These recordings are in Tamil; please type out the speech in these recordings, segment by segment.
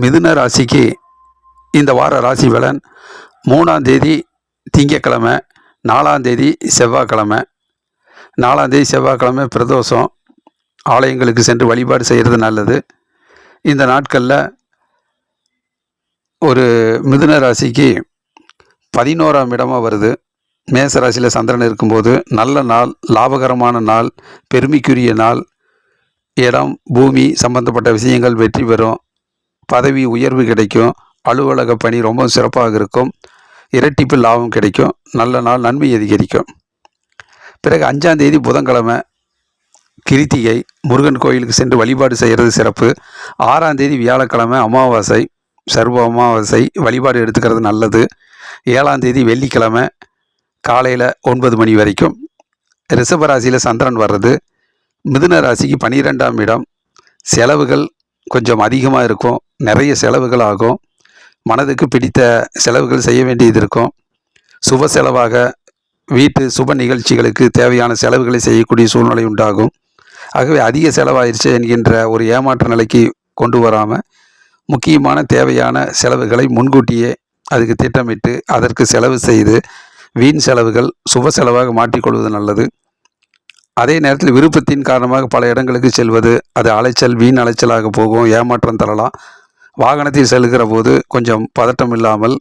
மிதுன ராசிக்கு இந்த வார ராசி பலன் 3ஆம் தேதி திங்கக்கிழமை, 4ஆம் தேதி செவ்வாய்க்கிழமை. 4ஆம் தேதி செவ்வாய்க்கிழமை பிரதோஷம். ஆலயங்களுக்கு சென்று வழிபாடு செய்கிறது நல்லது. இந்த நாட்களில் ஒரு மிதுன ராசிக்கு 11ஆம் இடமாக வருது. மேச ராசியில் சந்திரன் இருக்கும்போது நல்ல நாள், லாபகரமான நாள், பெருமைக்குரிய நாள். இடம், பூமி சம்பந்தப்பட்ட விஷயங்கள் வெற்றி பெறும். பதவி உயர்வு கிடைக்கும். அலுவலக பணி ரொம்ப சிறப்பாக இருக்கும். இரட்டிப்பு லாபம் கிடைக்கும். நல்ல நாள், நன்மை அதிகரிக்கும். பிறகு 5ஆம் தேதி புதன்கிழமை கிருத்திகை, முருகன் கோயிலுக்கு சென்று வழிபாடு செய்கிறது சிறப்பு. 6ஆம் தேதி வியாழக்கிழமை அமாவாசை, சர்வ அமாவாசை, வழிபாடு எடுத்துக்கிறது நல்லது. 7ஆம் தேதி வெள்ளிக்கிழமை காலையில் 9 மணி வரைக்கும். ரிஷபராசியில் சந்திரன் வர்றது. மிதுன ராசிக்கு 12ஆம் இடம். செலவுகள் கொஞ்சம் அதிகமாக இருக்கும். நிறைய செலவுகள் ஆகும். மனதுக்கு பிடித்த செலவுகள் செய்ய வேண்டியது இருக்கும். சுப செலவாக வீட்டு சுப நிகழ்ச்சிகளுக்கு தேவையான செலவுகளை செய்யக்கூடிய சூழ்நிலை உண்டாகும். ஆகவே அதிக செலவாயிருச்சு என்கின்ற ஒரு ஏமாற்ற நிலைக்கு கொண்டு வராமல் முக்கியமான தேவையான செலவுகளை முன்கூட்டியே அதுக்கு திட்டமிட்டு அதற்கு செலவு செய்து வீண் செலவுகள் சுப செலவாக மாற்றிக்கொள்வது நல்லது. அதே நேரத்தில் விருப்பத்தின் காரணமாக பல இடங்களுக்கு செல்வது, அது அலைச்சல், வீண் அலைச்சலாக போகும், ஏமாற்றம் தரலாம். வாகனத்தில் செல்கிற போது கொஞ்சம் பதட்டம் இல்லாமல்,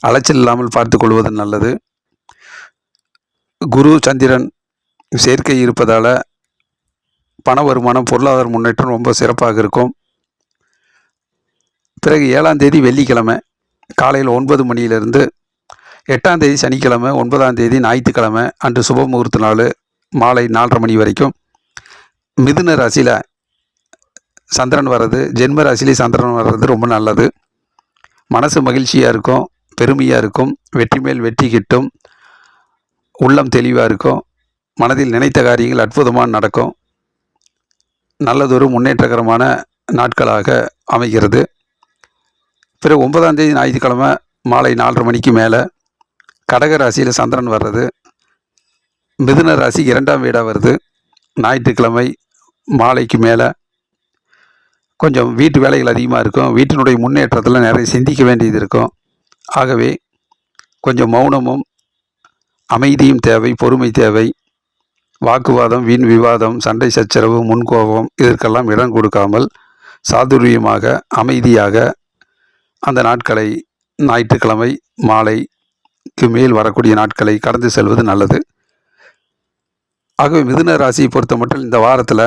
அலைச்சல் இல்லாமல் பார்த்து கொள்வது நல்லது. குரு சந்திரன் சேர்க்கை இருப்பதால் பண வருமானம், பொருளாதார முன்னேற்றம் ரொம்ப சிறப்பாக இருக்கும். பிறகு 7ஆம் தேதி வெள்ளிக்கிழமை காலையில் 9 மணியிலிருந்து 8ஆம் தேதி சனிக்கிழமை, 9ஆம் தேதி ஞாயிற்றுக்கிழமை அன்று சுப முகூர்த்த நாள் மாலை 4:30 மணி வரைக்கும். மிதுன ராசியில் சந்திரன் வர்றது, ஜென்ம ராசியிலே சந்திரன் வர்றது ரொம்ப நல்லது. மனசு மகிழ்ச்சியாக இருக்கும், பெருமையாக இருக்கும், வெற்றி மேல் வெற்றி கிட்டும், உள்ளம் தெளிவாக இருக்கும், மனதில் நினைத்த காரியங்கள் அற்புதமாக நடக்கும். நல்லதொரு முன்னேற்றகரமான நாட்களாக அமைகிறது. பிறகு 9ஆம் தேதி ஞாயிற்றுக்கிழமை மாலை 4:30 மணிக்கு மேலே கடக ராசியில் சந்திரன் வர்றது. மிதுன ராசிக்கு 2ஆம் வீடாக வருது. ஞாயிற்றுக்கிழமை மாலைக்கு மேலே கொஞ்சம் வீட்டு வேலைகள் அதிகமாக இருக்கும். வீட்டினுடைய முன்னேற்றத்தில் நிறைய சிந்திக்க வேண்டியது இருக்கும். ஆகவே கொஞ்சம் மௌனமும் அமைதியும் தேவை, பொறுமை தேவை. வாக்குவாதம், வீண் விவாதம், சண்டை சச்சரவு, முன்கோபம் இதற்கெல்லாம் இடம் கொடுக்காமல் சாதுரியமாக அமைதியாக அந்த நாட்களை, ஞாயிற்றுக்கிழமை மாலைக்கு மேல் வரக்கூடிய நாட்களை கடந்து செல்வது நல்லது. ஆகவே மிதுன ராசியை பொறுத்த மட்டும் இந்த வாரத்தில்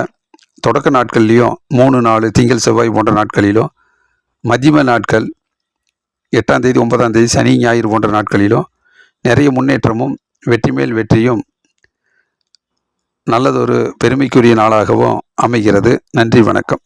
தொடக்க நாட்கள்லேயும் 3 4 திங்கள் செவ்வாய் போன்ற நாட்களிலும், மத்தியம நாட்கள் 8ஆம் தேதி 9ஆம் தேதி சனி ஞாயிறு போன்ற நாட்களிலும் நிறைய முன்னேற்றமும் வெற்றி மேல் வெற்றியும் நல்லதொரு பெருமைக்குரிய நாளாகவும் அமைகிறது. நன்றி, வணக்கம்.